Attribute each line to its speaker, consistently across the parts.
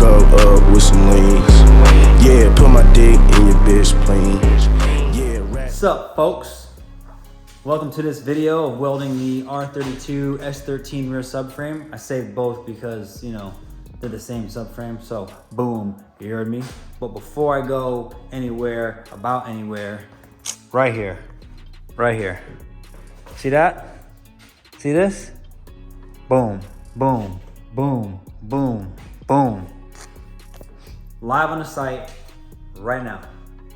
Speaker 1: cup up with some leans. Yeah, put my dick in your bitch, please. Yeah,
Speaker 2: What's up, folks? Welcome to this video of welding the R32 S13 rear subframe. I saved both because, you know, they're the same subframe, so boom, you heard me. But before I go anywhere, about anywhere, right here. See that? See this? Boom, boom, boom, boom, boom. Live on the site right now.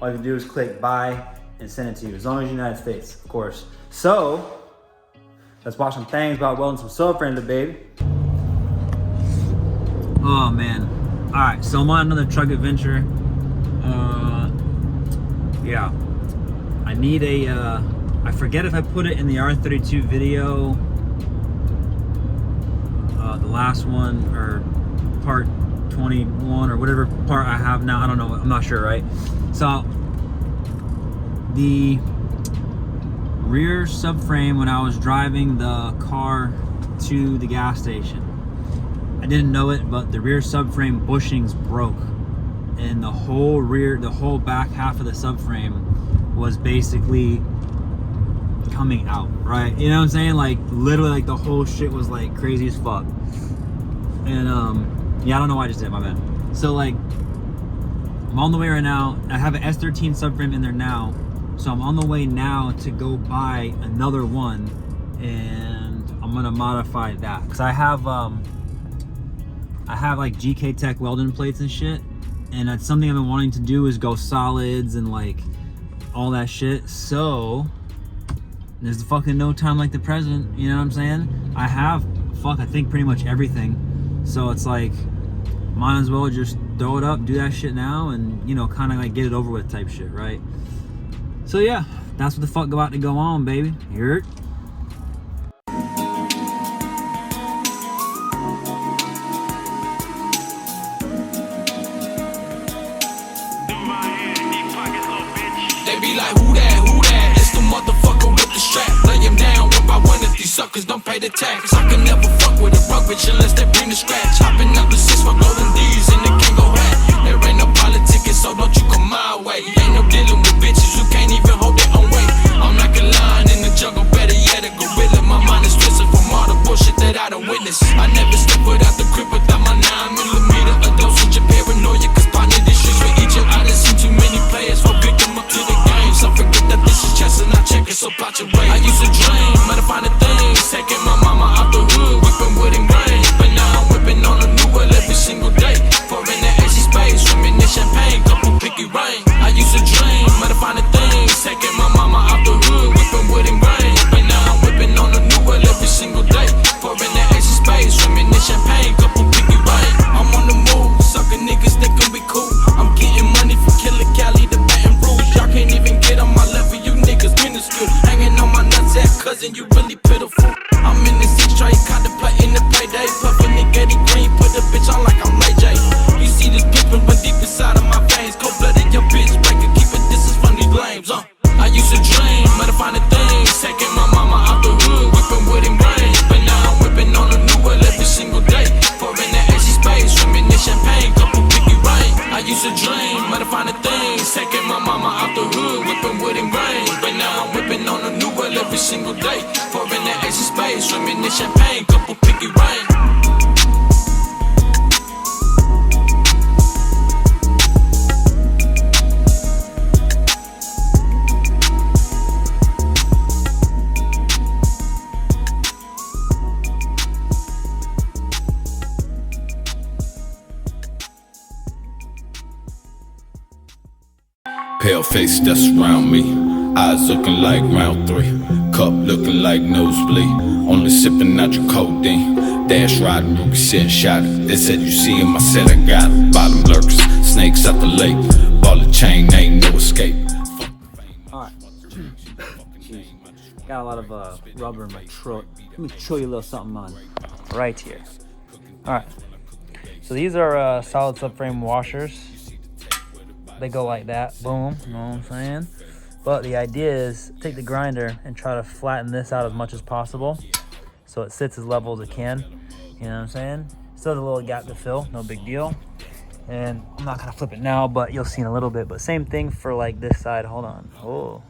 Speaker 2: All you can do is click buy and send it to you, as long as you're United States, of course. So, let's watch some things about welding some subframe, baby. Oh man. All right, so I'm on another truck adventure. Yeah. I need a, I forget if I put it in the R32 video, the last one, or part 21, or whatever part I have now, I don't know, I'm not sure, right? So, the rear subframe, when I was driving the car to the gas station, I didn't know it, but the rear subframe bushings broke, and the whole back half of the subframe was basically coming out, right? You know what I'm saying? Like literally, like the whole shit was like crazy as fuck. And yeah, I don't know why I just did, my bad. So like, I'm on the way right now. I have an S13 subframe in there now, so I'm on the way now to go buy another one, and I'm gonna modify that because I have like GK Tech welding plates and shit, and that's something I've been wanting to do, is go solids and like all that shit. So there's fucking no time like the present, you know what I'm saying? I have, I think pretty much everything. So it's like, might as well just throw it up, do that shit now, and you know, kind of like get it over with type shit, right? So yeah, that's what the fuck about to go on, baby. You heard?
Speaker 3: They be like, who that? It's the motherfucker with the strap. Lay him down one by one if these suckers don't pay the tax. I can never fuck with a rug bitch unless they bring the scratch. Hopping up the 6 for rolling D's in the Kango hat. There ain't no politicking, so don't you come my way. Ain't no dealing with bitches who can't even hold their own weight. I'm like a lion in the jungle, better yet a gorilla. My mind is twisted from all the bullshit that I done witnessed. I never step without the crib without my 9mm. A dosage of paranoia, cause partner the streets with each other. I done seen too many players fall victim up to the game. So forget that this is chess and I check it, so plot your way. I used to dream, might find a thing, taking my mama out the hood, whipping wood and grain. But now I'm whipping on a new one every single day. Pouring that AC space, swimming in champagne, couple picky rain. I used to dream, might find a thing, taking my mama out the hood, whipping wood and grain. But now I'm whipping on a new one every single day. Pouring that AC space, swimming in champagne, couple picky rain. I'm on the move, sucker niggas thinking we cool. I'm getting money from Killer Cali to Baton Rouge. Y'all can't even get on my level, you niggas minuscule. Hanging on my nuts, cousin, you really pitiful. I'm in the 6 straight, contemplating the payday. Puffin' the Getty Green, put the bitch on like I'm Ray J. You see this pimpin' run deep inside of my veins. Cold-blooded, your bitch breaker, keep it distance from these lames. I used to dream, might find a thing, taking my mama out the hood, whipping wood and grain. But now I'm whipping on a new one every single day. Pouring that AC space, swimming in champagne, couple picky rain. I used to dream, might find a thing, taking my mama out the hood, whipping wood and grain. But now I'm whipping on a new one every single day. Pouring that AC space, swimming in champagne, couple picky rain. Pale face that's around me, eyes looking like round 3, cup looking like nosebleed. Only sipping out your codeine, dash riding, Ruby said shot it. They said you see in my set I got it. Bottom lurkers, snakes out the lake, ball of chain, ain't no escape.
Speaker 2: Alright. Got a lot of rubber in my throat. Let me show you a little something on right here. Alright. So these are solid subframe washers. They go like that, boom, you know what I'm saying? But the idea is take the grinder and try to flatten this out as much as possible so it sits as level as it can, you know what I'm saying? Still has a little gap to fill, no big deal. And I'm not gonna flip it now, but you'll see in a little bit. But same thing for like this side. Hold on. Oh,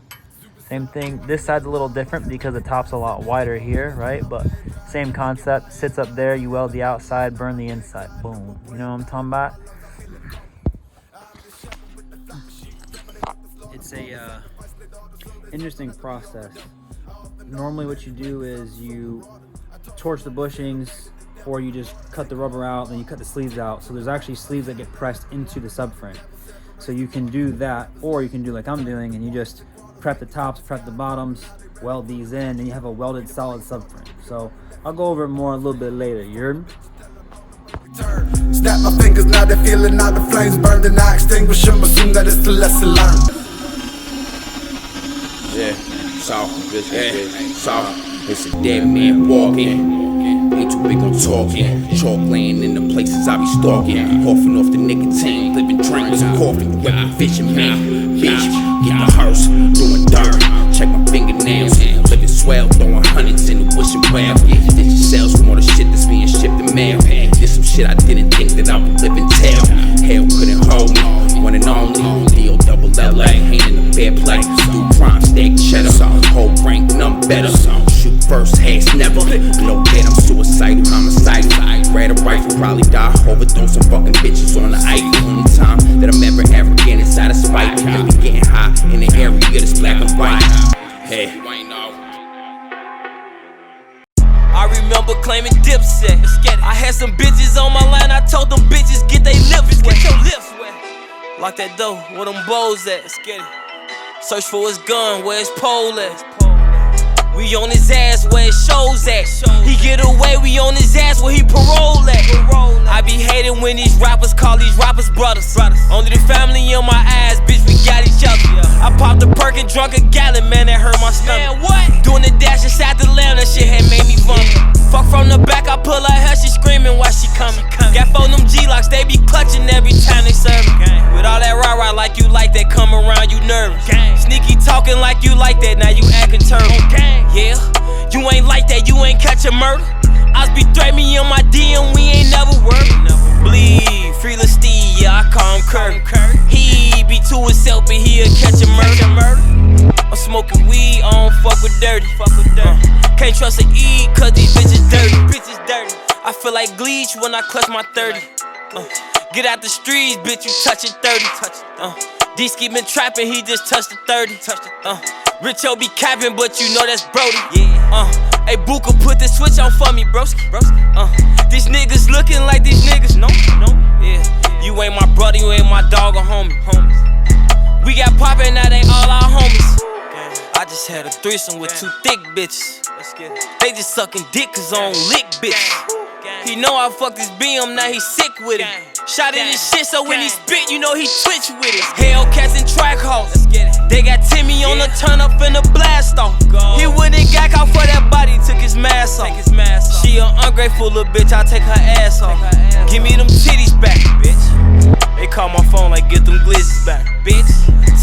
Speaker 2: same thing. This side's a little different because the top's a lot wider here, right? But same concept. Sits up there. You weld the outside, burn the inside. Boom. You know what I'm talking about? It's a interesting process. Normally, what you do is you torch the bushings, or you just cut the rubber out, then you cut the sleeves out. So there's actually sleeves that get pressed into the subframe. So you can do that, or you can do like I'm doing, and you just prep the tops, prep the bottoms, weld these in, and you have a welded solid subframe. So I'll go over it more a little bit later. You heard me?
Speaker 4: Snap my fingers, now they're feeling out the flames burned, and I extinguish them, assume that it's the lesson learned.
Speaker 5: Yeah, soft, bitch, yeah, soft. It's a dead man walking. Ain't too big on talking. Chalk laying in the places I be stalking. Coughing off the nicotine, living dreams of coughing, weapon fishing man. Bitch, get the hearse, doing dirt. Check my fingernails, living swell, throwing hundreds in the wishing well. Stitching cells from all the shit that's being shipped in mail. This some shit I didn't think that I would live and tell. Hell couldn't hold me, one and only. D-O-double-L-A, ain't in the fair play. Do crime, stack cheddar, whole rank, none better. Shoot first, hands never. No bed, I'm suicidal, homicidal. Grab a rifle, probably die. Overdose some fucking bitches on the ice. The only time that I'm ever arrogant is out of spite. Cause we getting high in the area that's black and white. Hey.
Speaker 3: I remember claiming Dipset. I had some bitches on my line, I told them bitches get they lips wet. Get your lips wet. Lock that door, where them bows at? Let's get it. Search for his gun, where his pole at? We on his ass where his shows at. He get away, we on his ass where he parole at. I be hating when these rappers call these rappers brothers. Only the family in my ass, bitch, we got each other. I popped a perk and drunk a gallon, man, that hurt my stomach. Man, what? Doing the dash inside the lamb, that shit had made me vomit. Fuck from the back, I pull her hair, she screaming while she coming. Got four them G-locks, they be clutching every time they serve me. With all that rah-rah like you like that, come around, you nervous. Sneaky talking like you like that, now you acting turtle. Yeah, you ain't like that, you ain't catch a murder. Oz be threat me on my DM, we ain't never worked. Bleed, free Lil Steve, yeah, I call him Curry. He be to himself, but he'll catch a murder. I'm smoking weed, I don't fuck with dirty. Can't trust a E, cause these bitches dirty. I feel like Gleech when I clutch my 30. Get out the streets, bitch, you touchin' 30. D-Ski been trapping, he just touched the 30. Richo be capping, but you know that's Brody. Hey, Booka, put the switch on for me, broski. These niggas looking like these niggas, no. Yeah, you ain't my brother, you ain't my dog or homie. We got poppin', now they all our homies. I just had a threesome with two thick bitches. They just sucking dick cause I don't lick bitches. He know I fucked his BM, now he sick with it. Shot in his shit, so when he spit, you know he twitch with it. Hellcats and track hoes. They got Timmy on the turn up in the blast off. He wouldn't got caught for that body, took his mask off. She an ungrateful little bitch, I take her ass off. Give me them titties back, bitch. They call my phone like get them glizzies back, bitch.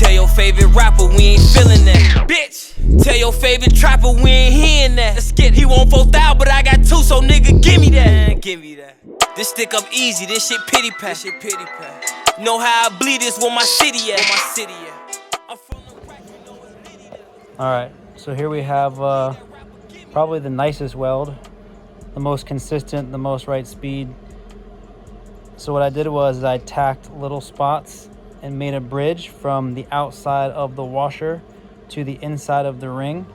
Speaker 3: Tell your favorite rapper we ain't feeling that, bitch. Tell your favorite trapper we ain't hearing that. Let's get it. He want 4,000, but I got 2, so nigga give me that. Give me that. This stick up easy, this shit pity pat. Know how I bleed this where my city at. I'm from the crack, you know it's litty.
Speaker 2: Alright, so here we have probably the nicest weld, the most consistent, the most right speed. So what I did was I tacked little spots and made a bridge from the outside of the washer to the inside of the ring,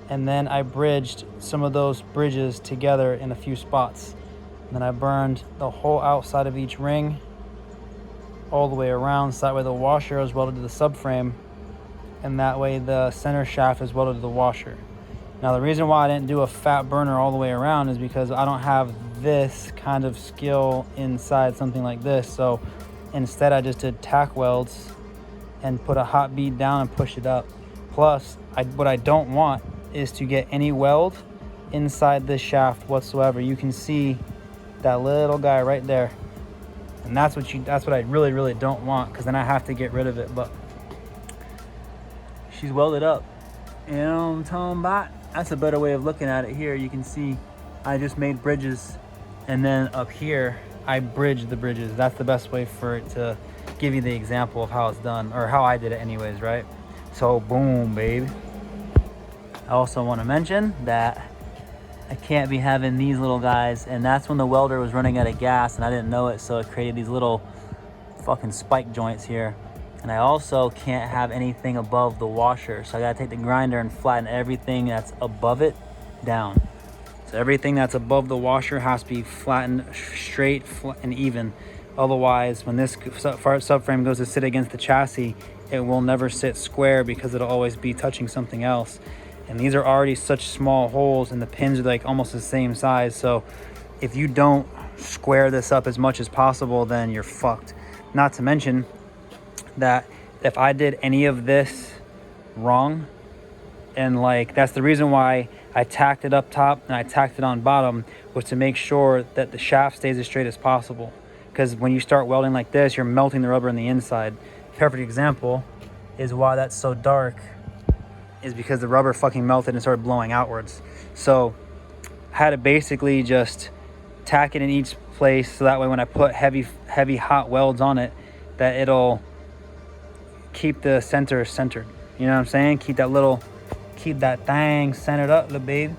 Speaker 2: and then I bridged some of those bridges together in a few spots. And then I burned the whole outside of each ring all the way around, so that way the washer is welded to the subframe, and that way the center shaft is welded to the washer. Now the reason why I didn't do a fat burner all the way around is because I don't have this kind of skill inside something like this. So instead I just did tack welds and put a hot bead down and push it up. Plus, what I don't want is to get any weld inside this shaft whatsoever. You can see that little guy right there, and that's what I really don't want, because then I have to get rid of it. But she's welded up, you know what I'm talking about? That's a better way of looking at it. Here you can see I just made bridges, and then up here I bridge the bridges. That's the best way for it to give you the example of how it's done, or how I did it anyways, right? So boom, baby. I also want to mention that I can't be having these little guys, and that's when the welder was running out of gas and I didn't know it, so it created these little fucking spike joints here. And I also can't have anything above the washer, so I gotta take the grinder and flatten everything that's above it down. So everything that's above the washer has to be flattened straight and even. Otherwise, when this subframe goes to sit against the chassis, it will never sit square because it'll always be touching something else. And these are already such small holes, and the pins are like almost the same size. So if you don't square this up as much as possible, then you're fucked. Not to mention that if I did any of this wrong, and like that's the reason why I tacked it up top and I tacked it on bottom, was to make sure that the shaft stays as straight as possible. Because when you start welding like this, you're melting the rubber on the inside. Perfect example is why that's so dark, is because the rubber fucking melted and started blowing outwards. So I had to basically just tack it in each place, so that way when I put heavy hot welds on it, that it'll keep the center centered. You know what I'm saying? Keep that thing centered up, little babe.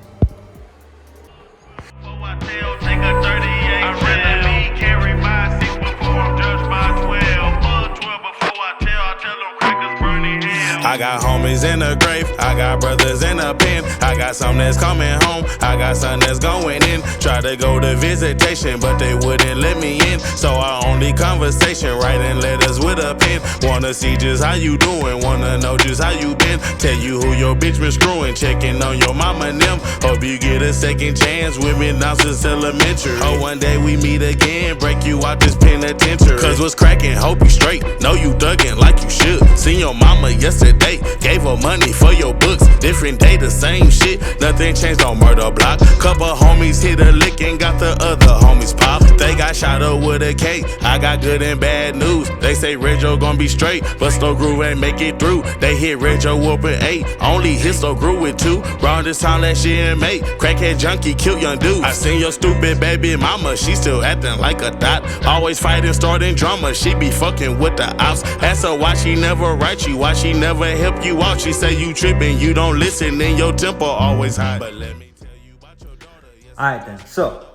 Speaker 1: I got homies in the grave, I got brothers in the pen. I got some that's coming home, I got some that's going in. Tried to go to visitation, but they wouldn't let me in. So I only conversation, writing letters with a pen. Wanna see just how you doing, wanna know just how you been. Tell you who your bitch been screwing, checking on your mama and them. Hope you get a second chance with me now since elementary. Oh, one day we meet again, break you out this penitentiary. Cause what's cracking, hope you straight, know you thuggin' like you should. Seen your mama yesterday, gave her money for your books. Different day, the same shit, nothing changed on murder block. Couple homies hit a lick and got the other homies pop. They got shot up with a K, I got good and bad news. They say Reggio gon' be straight, but Slow Groove ain't make it through. They hit Reggio up at 8, only hit Slow Groove with 2. Round this time last year in May, crackhead junkie killed young dudes. I seen your stupid baby mama, she still acting like a dot. Always fighting, starting drama, she be fucking with the ops. Ask her why she never write you, why she never help you out. She say you tripping, you don't listen, and your temper always high. But let me tell you about your daughter.
Speaker 2: Alright then, so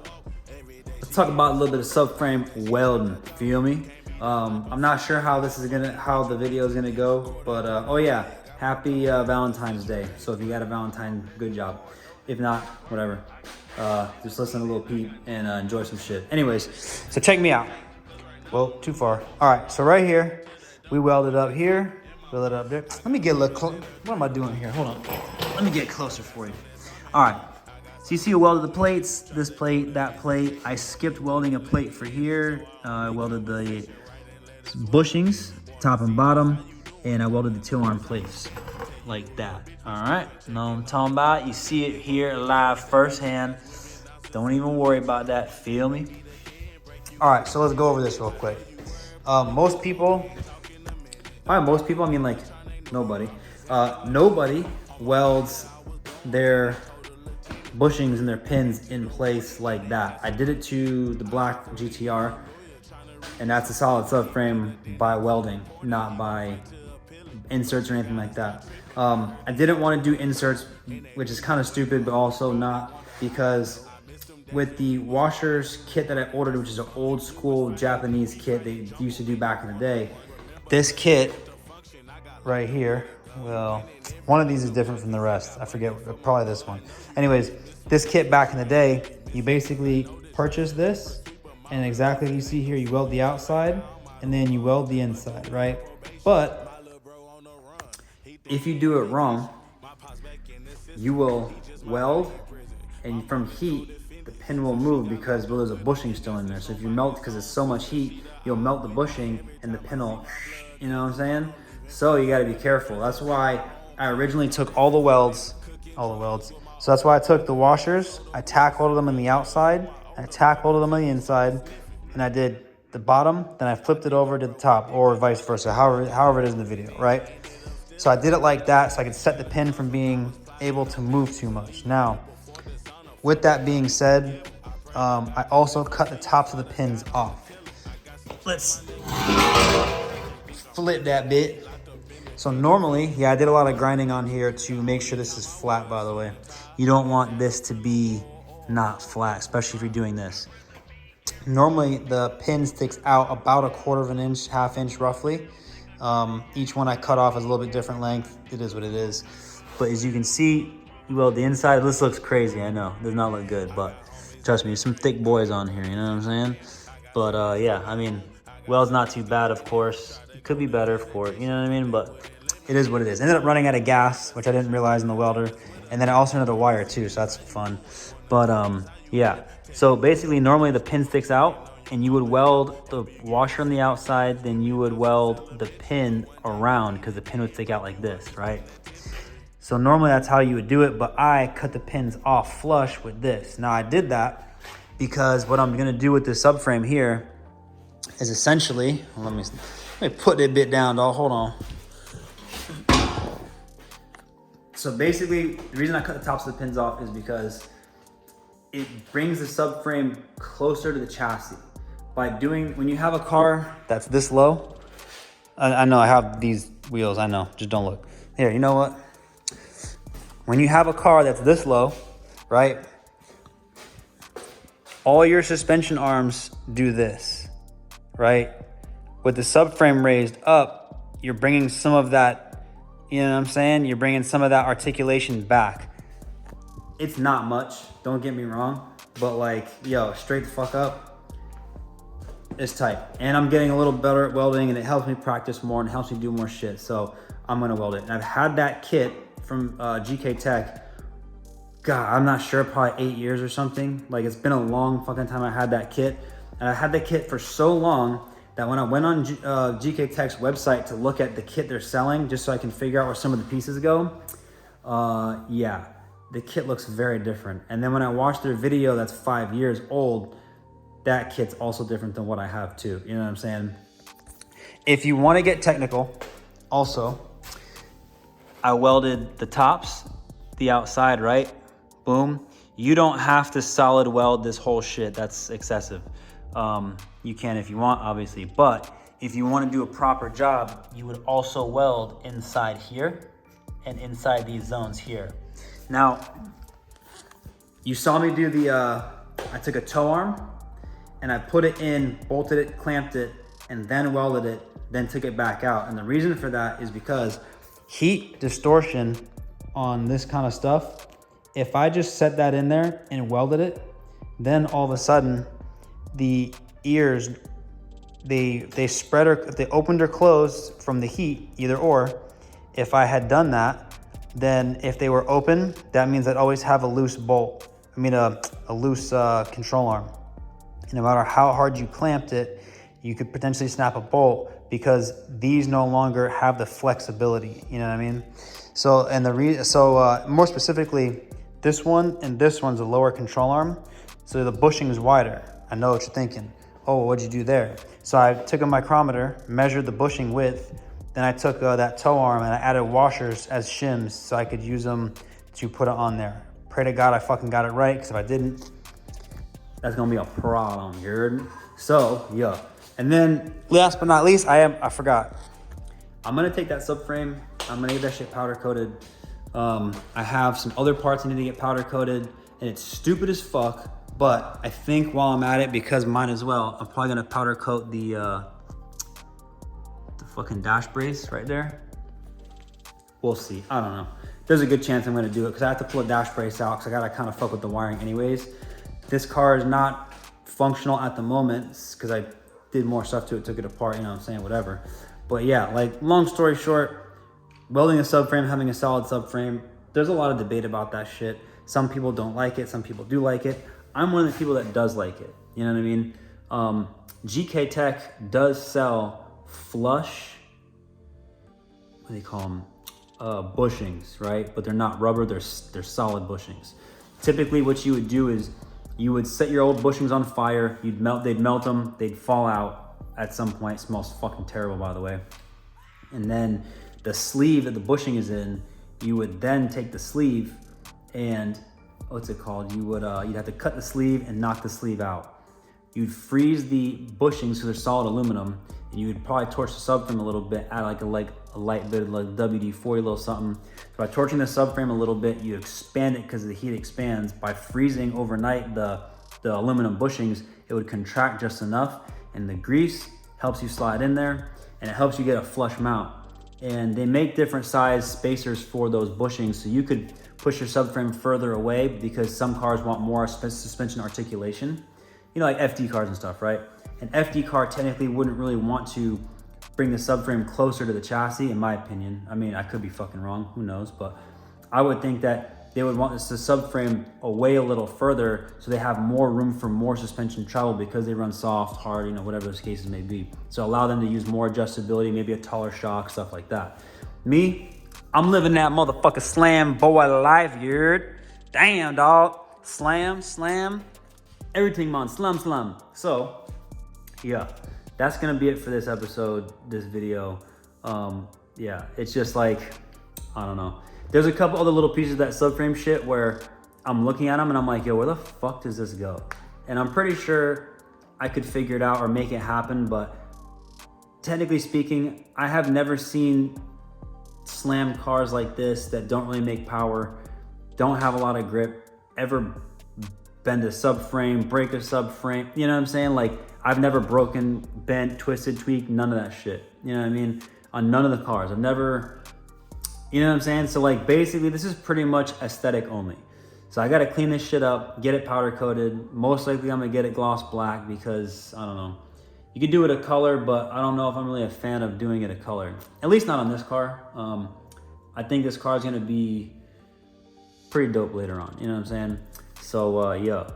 Speaker 2: let's talk about a little bit of subframe welding, feel me? I'm not sure how the video is gonna go, but oh yeah, happy Valentine's Day. So if you got a Valentine, good job. If not, whatever. Just listen to Lil Peep and enjoy some shit. Anyways, so check me out. Well, too far. Alright, so right here, we welded up here, welded up there. Let me get a little close. What am I doing here? Hold on. Let me get closer for you. Alright. So you see I welded the plates, this plate, that plate. I skipped welding a plate for here. I welded the bushings, top and bottom, and I welded the 2-arm plates like that. All right, know what I'm talking about? You see it here live firsthand. Don't even worry about that, feel me? All right, so let's go over this real quick. Most people, I mean like nobody. Nobody welds their bushings and their pins in place like that. I did it to the black GTR, and that's a solid subframe by welding, not by inserts or anything like that. I didn't want to do inserts, which is kind of stupid, but also not, because with the washers kit that I ordered, which is an old school Japanese kit they used to do back in the day, this kit right here, well, one of these is different from the rest. I forget, probably this one. Anyways, this kit back in the day, you basically purchase this, and exactly you see here, you weld the outside and then you weld the inside, right? But if you do it wrong, you will weld, and from heat, the pin will move because, well, there's a bushing still in there. So if you melt, because it's so much heat, you'll melt the bushing and the pin will, you know what I'm saying? So you gotta be careful. That's why I originally took all the welds. So that's why I took the washers, I tack welded them on the outside, I tack welded them on the inside, and I did the bottom, then I flipped it over to the top, or vice versa, however it is in the video, right? So I did it like that so I could set the pin from being able to move too much. Now, with that being said, I also cut the tops of the pins off. Let's flip that bit. So normally, yeah, I did a lot of grinding on here to make sure this is flat, by the way. You don't want this to be not flat, especially if you're doing this. Normally, the pin sticks out about 1/4 of an inch, 1/2 inch roughly. Each one I cut off is a little bit different length. It is what it is. But as you can see, well, the inside, this looks crazy, I know. Does not look good, but trust me, there's some thick boys on here, you know what I'm saying? But yeah, I mean, weld's not too bad, of course. It could be better, of course, you know what I mean? But it is what it is. Ended up running out of gas, which I didn't realize in the welder. And then I also had a wire too, so that's fun. But yeah, so basically normally the pin sticks out and you would weld the washer on the outside, then you would weld the pin around because the pin would stick out like this, right? So normally that's how you would do it, but I cut the pins off flush with this. Now I did that because what I'm gonna do with this subframe here is essentially, let me put that bit down, dog, hold on. So basically, the reason I cut the tops of the pins off is because it brings the subframe closer to the chassis. By doing, when you have a car that's this low, I know I have these wheels, I know, just don't look. Here, you know what? When you have a car that's this low, right? All your suspension arms do this, right? With the subframe raised up, you're bringing some of that, you know what I'm saying? You're bringing some of that articulation back. It's not much, don't get me wrong, but like, yo, straight the fuck up, it's tight. And I'm getting a little better at welding and it helps me practice more and helps me do more shit. So I'm gonna weld it. And I've had that kit from GK Tech, God, I'm not sure, probably 8 years or something. Like it's been a long fucking time I had that kit. And I had the kit for so long that when I went on GK Tech's website to look at the kit they're selling, just so I can figure out where some of the pieces go, yeah, the kit looks very different. And then when I watched their video that's 5 years old, that kit's also different than what I have too. You know what I'm saying? If you want to get technical, also, I welded the tops, the outside, right? Boom. You don't have to solid weld this whole shit. That's excessive. You can if you want, obviously. But if you want to do a proper job, you would also weld inside here and inside these zones here. Now, you saw me do the, I took a toe arm and I put it in, bolted it, clamped it, and then welded it, then took it back out. And the reason for that is because heat distortion on this kind of stuff, if I just set that in there and welded it, then all of a sudden the ears, they spread, or if they opened or closed from the heat, either or. If I had done that, then if they were open, that means I'd always have a loose bolt. I mean a loose control arm. And no matter how hard you clamped it, you could potentially snap a bolt because these no longer have the flexibility. You know what I mean? So, and more specifically, this one and this one's a lower control arm, so the bushing is wider. I know what you're thinking. Oh, what'd you do there? So I took a micrometer, measured the bushing width, then I took that toe arm and I added washers as shims so I could use them to put it on there. Pray to God I fucking got it right, because if I didn't, that's gonna be a problem, you heard me? So, yeah. And then, last but not least, I forgot. I'm gonna take that subframe, I'm gonna get that shit powder coated. I have some other parts I need to get powder coated, and it's stupid as fuck, but I think while I'm at it, because mine as well, I'm probably gonna powder coat the fucking dash brace right there. We'll see, I don't know. There's a good chance I'm gonna do it, because I have to pull a dash brace out, because I gotta kind of fuck with the wiring anyways. This car is not functional at the moment, because I did more stuff to it, took it apart, you know what I'm saying, whatever. But yeah, like, long story short, welding a subframe, having a solid subframe, there's a lot of debate about that shit. Some people don't like it, some people do like it. I'm one of the people that does like it, you know what I mean? GK Tech does sell flush, what do they call them? Bushings, right? But they're not rubber, they're solid bushings. Typically what you would do is you would set your old bushings on fire, they'd melt them, they'd fall out at some point. It smells fucking terrible, by the way. And then the sleeve that the bushing is in, you would then take the sleeve and what's it called? You would you'd have to cut the sleeve and knock the sleeve out. You'd freeze the bushings, so they're solid aluminum, and you would probably torch the subframe a little bit, add like a light bit of like WD-40, a little something. So by torching the subframe a little bit, you expand it because the heat expands. By freezing overnight the aluminum bushings, it would contract just enough, and the grease helps you slide in there, and it helps you get a flush mount. And they make different size spacers for those bushings, so you could push your subframe further away because some cars want more suspension articulation. You know, like FD cars and stuff, right? An FD car technically wouldn't really want to bring the subframe closer to the chassis, in my opinion. I mean, I could be fucking wrong, who knows? But I would think that they would want the subframe away a little further so they have more room for more suspension travel because they run soft, hard, you know, whatever those cases may be. So allow them to use more adjustability, maybe a taller shock, stuff like that. Me, I'm living that motherfucker slam boy life, you heard? Damn, dog. Slam, everything, man, slum. So, yeah, that's gonna be it for this episode, this video. Yeah, it's just like, I don't know. There's a couple other little pieces of that subframe shit where I'm looking at them and I'm like, yo, where the fuck does this go? And I'm pretty sure I could figure it out or make it happen, but technically speaking, I have never seen slam cars like this that don't really make power, don't have a lot of grip, ever bend a subframe, break a subframe, you know what I'm saying? Like, I've never broken, bent, twisted, tweaked, none of that shit. You know what I mean? On none of the cars. I've never, you know what I'm saying? So like, basically this is pretty much aesthetic only. So I gotta clean this shit up, get it powder coated. Most likely I'm gonna get it gloss black because, I don't know. You could do it a color, but I don't know if I'm really a fan of doing it a color. At least not on this car. I think this car is gonna be pretty dope later on, you know what I'm saying? So yeah,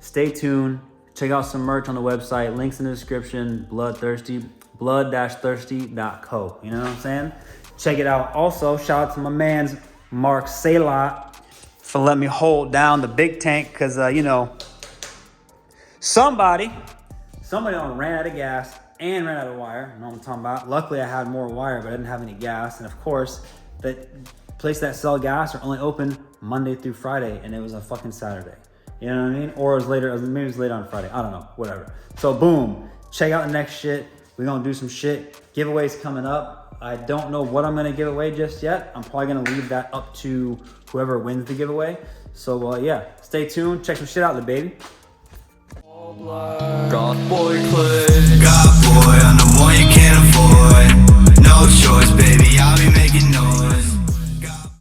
Speaker 2: stay tuned. Check out some merch on the website. Links in the description. blood-thirsty.co. You know what I'm saying? Check it out. Also, shout out to my man's Mark Salot for letting me hold down the big tank because, you know, somebody ran out of gas and ran out of wire. You know what I'm talking about? Luckily, I had more wire, but I didn't have any gas. And of course, the place that sell gas are only open Monday through Friday, and it was a fucking Saturday. You know what I mean? Or it was later, maybe it was late on Friday. I don't know, whatever. So boom, check out the next shit. We're gonna do some shit. Giveaways coming up. I don't know what I'm gonna give away just yet. I'm probably gonna leave that up to whoever wins the giveaway. So yeah, stay tuned. Check some shit out, baby.
Speaker 3: God boy, I'm the one you can't